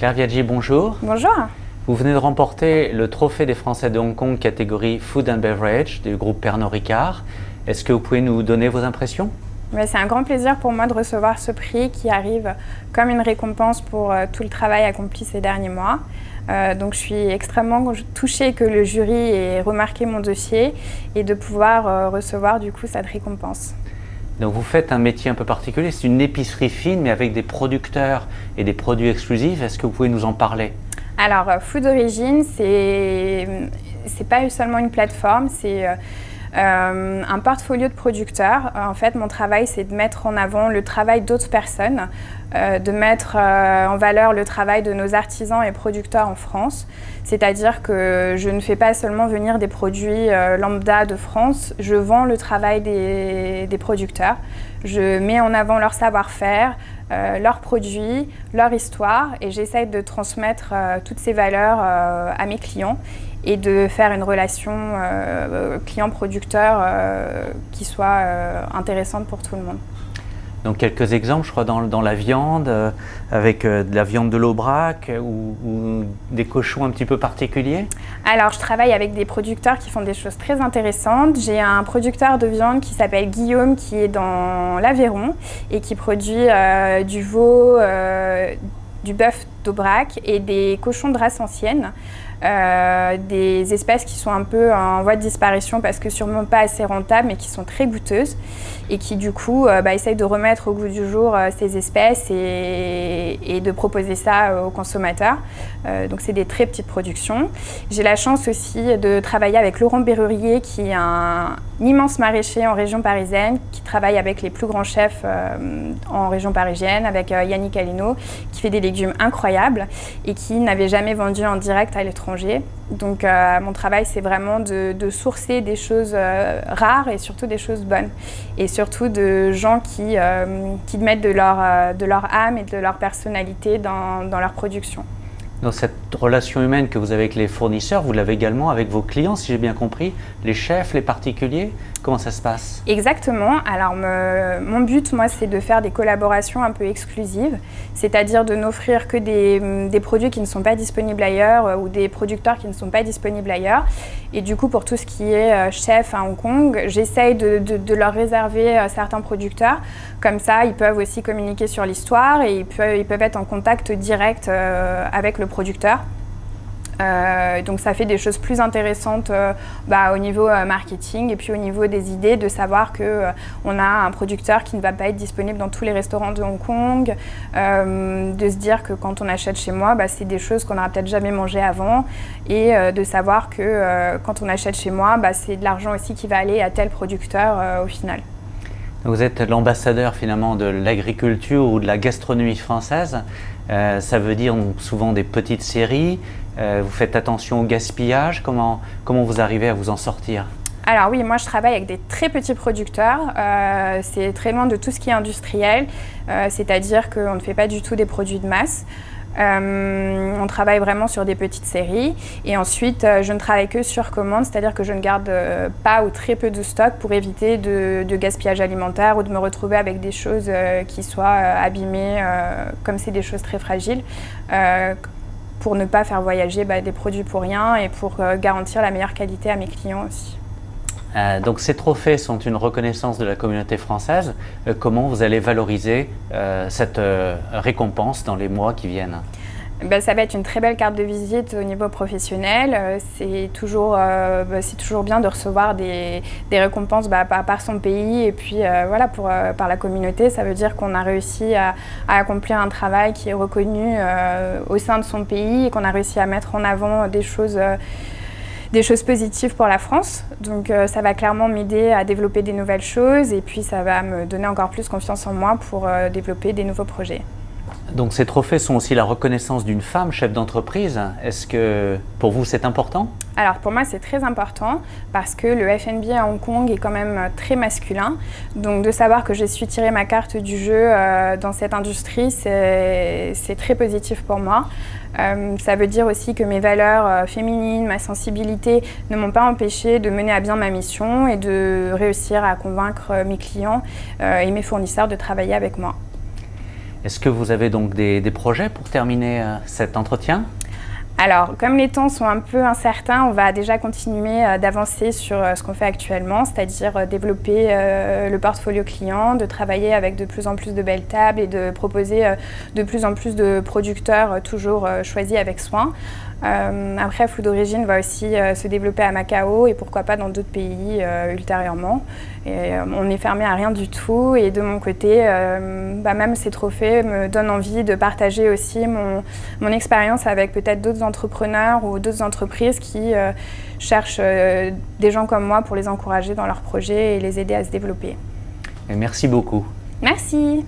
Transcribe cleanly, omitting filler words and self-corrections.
Claire Viaggi, bonjour. Bonjour. Vous venez de remporter le trophée des Français de Hong Kong catégorie Food and Beverage du groupe Pernod Ricard. Est-ce que vous pouvez nous donner vos impressions? C'est un grand plaisir pour moi de recevoir ce prix qui arrive comme une récompense pour tout le travail accompli ces derniers mois. Donc je suis extrêmement touchée que le jury ait remarqué mon dossier et de pouvoir recevoir du coup cette récompense. Donc vous faites un métier un peu particulier, c'est une épicerie fine mais avec des producteurs et des produits exclusifs. Est-ce que vous pouvez nous en parler? Alors Food Origin, c'est pas seulement une plateforme, c'est un portfolio de producteurs. En fait, mon travail, c'est de mettre en avant le travail d'autres personnes, de mettre en valeur le travail de nos artisans et producteurs en France. C'est-à-dire que je ne fais pas seulement venir des produits lambda de France, je vends le travail des producteurs. Je mets en avant leur savoir-faire, leurs produits, leur histoire et j'essaye de transmettre toutes ces valeurs à mes clients et de faire une relation client-producteur qui soit intéressante pour tout le monde. Donc quelques exemples, je crois, dans la viande, avec de la viande de l'Aubrac ou des cochons un petit peu particuliers? Alors, je travaille avec des producteurs qui font des choses très intéressantes. J'ai un producteur de viande qui s'appelle Guillaume, qui est dans l'Aveyron et qui produit du veau, du bœuf d'Aubrac et des cochons de race ancienne. Des espèces qui sont un peu en voie de disparition parce que sûrement pas assez rentables mais qui sont très goûteuses et qui du coup essayent de remettre au goût du jour ces espèces et de proposer ça aux consommateurs. Donc c'est des très petites productions. J'ai la chance aussi de travailler avec Laurent Bérurier qui est un immense maraîcher en région parisienne qui travaille avec les plus grands chefs en région parisienne, avec Yannick Aleno qui fait des légumes incroyables et qui n'avait jamais vendu en direct à l'étranger. Donc mon travail c'est vraiment de sourcer des choses rares et surtout des choses bonnes et surtout de gens qui mettent de leur âme et de leur personnalité dans leur production. Dans cette relation humaine que vous avez avec les fournisseurs, vous l'avez également avec vos clients, si j'ai bien compris, les chefs, les particuliers. Comment ça se passe? Exactement. Alors mon but, moi, c'est de faire des collaborations un peu exclusives, c'est-à-dire de n'offrir que des produits qui ne sont pas disponibles ailleurs ou des producteurs qui ne sont pas disponibles ailleurs. Et du coup, pour tout ce qui est chef à Hong Kong, j'essaye de leur réserver certains producteurs. Comme ça, ils peuvent aussi communiquer sur l'histoire et ils peuvent être en contact direct avec le producteur. Donc ça fait des choses plus intéressantes au niveau marketing et puis au niveau des idées, de savoir qu'on a un producteur qui ne va pas être disponible dans tous les restaurants de Hong Kong, de se dire que quand on achète chez moi, c'est des choses qu'on n'aura peut-être jamais mangées avant et de savoir que quand on achète chez moi, c'est de l'argent aussi qui va aller à tel producteur au final. Vous êtes l'ambassadeur finalement de l'agriculture ou de la gastronomie française. Ça veut dire souvent des petites séries. Vous faites attention au gaspillage. Comment vous arrivez à vous en sortir? Alors oui, moi je travaille avec des très petits producteurs. C'est très loin de tout ce qui est industriel. C'est-à-dire qu'on ne fait pas du tout des produits de masse. On travaille vraiment sur des petites séries et ensuite je ne travaille que sur commande, c'est-à-dire que je ne garde pas ou très peu de stock pour éviter de gaspillage alimentaire ou de me retrouver avec des choses qui soient abîmées comme c'est des choses très fragiles pour ne pas faire voyager des produits pour rien et pour garantir la meilleure qualité à mes clients aussi. Donc ces trophées sont une reconnaissance de la communauté française. Comment vous allez valoriser cette récompense dans les mois qui viennent? Ça va être une très belle carte de visite au niveau professionnel. C'est toujours bien de recevoir des récompenses par son pays et puis par la communauté. Ça veut dire qu'on a réussi à accomplir un travail qui est reconnu au sein de son pays et qu'on a réussi à mettre en avant des choses positives pour la France. Donc ça va clairement m'aider à développer des nouvelles choses et puis ça va me donner encore plus confiance en moi pour développer des nouveaux projets. Donc ces trophées sont aussi la reconnaissance d'une femme chef d'entreprise. Est-ce que pour vous c'est important? Alors pour moi c'est très important parce que le F&B à Hong Kong est quand même très masculin. Donc de savoir que j'ai su tirer ma carte du jeu dans cette industrie, c'est très positif pour moi. Ça veut dire aussi que mes valeurs féminines, ma sensibilité ne m'ont pas empêché de mener à bien ma mission et de réussir à convaincre mes clients et mes fournisseurs de travailler avec moi. Est-ce que vous avez donc des projets pour terminer cet entretien? Alors, comme les temps sont un peu incertains, on va déjà continuer d'avancer sur ce qu'on fait actuellement, c'est-à-dire développer le portfolio client, de travailler avec de plus en plus de belles tables et de proposer de plus en plus de producteurs toujours choisis avec soin. Après, Food Origine va aussi se développer à Macao et pourquoi pas dans d'autres pays ultérieurement. Et, on n'est fermé à rien du tout et de mon côté, même ces trophées me donnent envie de partager aussi mon expérience avec peut-être d'autres entrepreneurs ou d'autres entreprises qui cherchent des gens comme moi pour les encourager dans leurs projets et les aider à se développer. Et merci beaucoup. Merci.